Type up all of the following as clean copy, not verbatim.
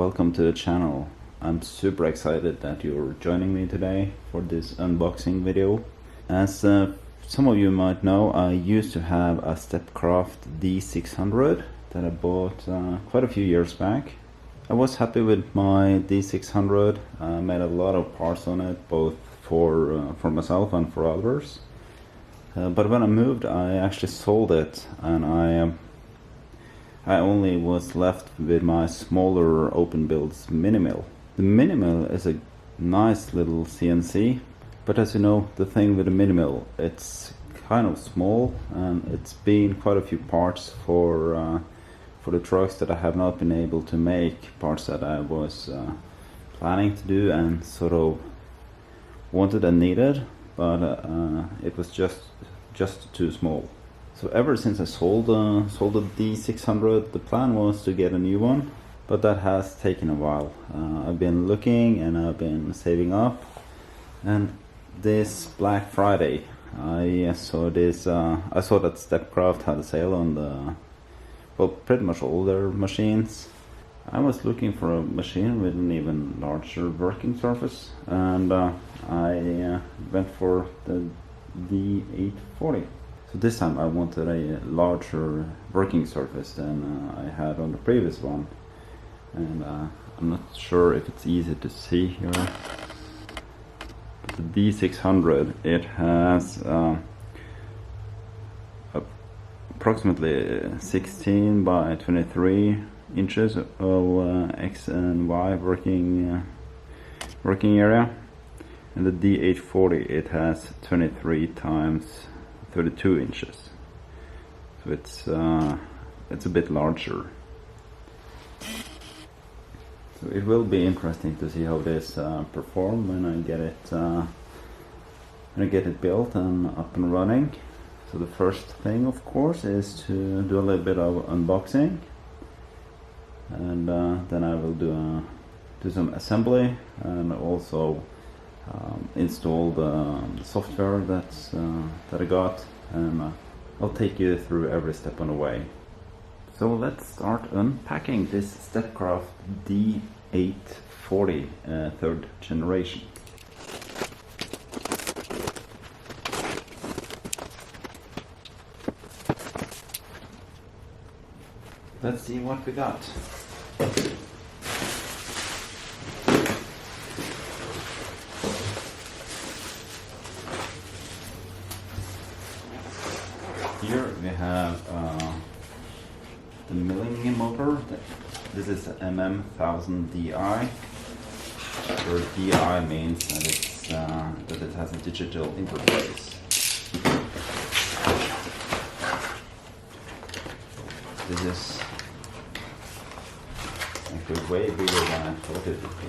welcome to the channel. I'm super excited that you're joining me today for this unboxing video. As some of you might know, I used to have a Stepcraft D600 that I bought quite a few years back. I was happy with my D600. I made a lot of parts on it, both for myself and for others. But when I moved, I actually sold it, and I only was left with my smaller open builds mini mill. The mini mill is a nice little CNC, but as you know, the thing with the mini mill, it's kind of small, and it's been quite a few parts for the trucks that I have not been able to make, parts that I was planning to do and sort of wanted and needed, but it was just too small. So ever since I sold the D600, the plan was to get a new one, but that has taken a while. I've been looking and I've been saving up, and this Black Friday I saw that Stepcraft had a sale on pretty much all their machines. I was looking for a machine with an even larger working surface, and I went for the D.840. So this time I wanted a larger working surface than I had on the previous one, and I'm not sure if it's easy to see here. But the D600, it has approximately 16 by 23 inches of X and Y working area, and the D840, it has 23 times 32 inches, so it's a bit larger. So it will be interesting to see how this perform when I get it built and up and running. So the first thing, of course, is to do a little bit of unboxing, and then I will do some assembly and also install the software that I got, and I'll take you through every step on the way. So let's start unpacking this Stepcraft D840 third generation. Let's see what we got. Here we have the milling motor. This is the MM1000 DI, where DI means that it has a digital interface. This is actually way bigger than I thought it would be.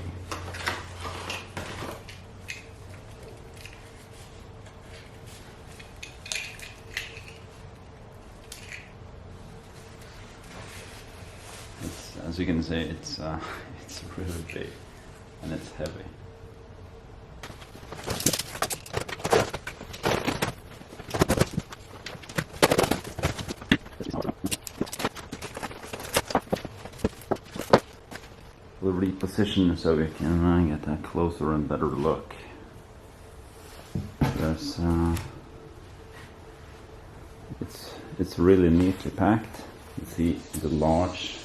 As you can see, it's really big and it's heavy. We'll reposition so we can get a closer and better look. Because it's really neatly packed. You see the large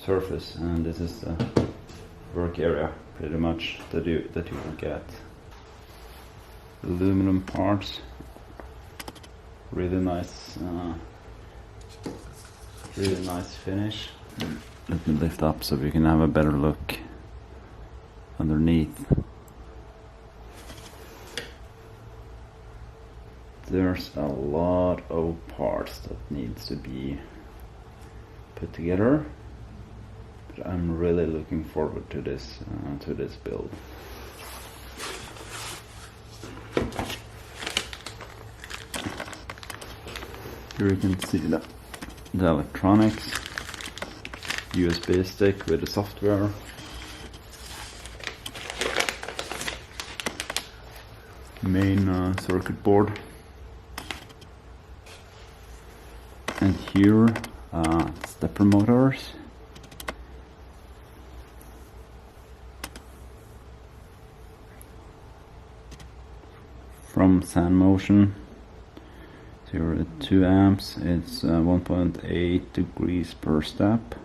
surface, and this is the work area pretty much that you will get. Aluminum parts, really nice finish. Let me lift up so we can have a better look underneath. There's a lot of parts that needs to be put together. I'm really looking forward to this build. Here you can see the electronics, USB stick with the software, main circuit board, and here stepper motors from Sand Motion. 0 to 2 amps. It's 1.8 degrees per step.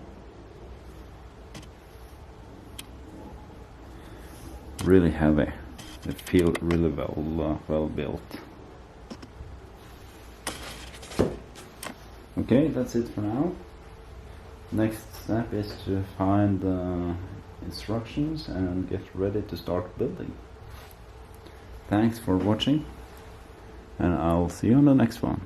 Really heavy. They feel really well built. Okay, that's it for now. Next step is to find the instructions and get ready to start building. Thanks for watching, and I'll see you on the next one.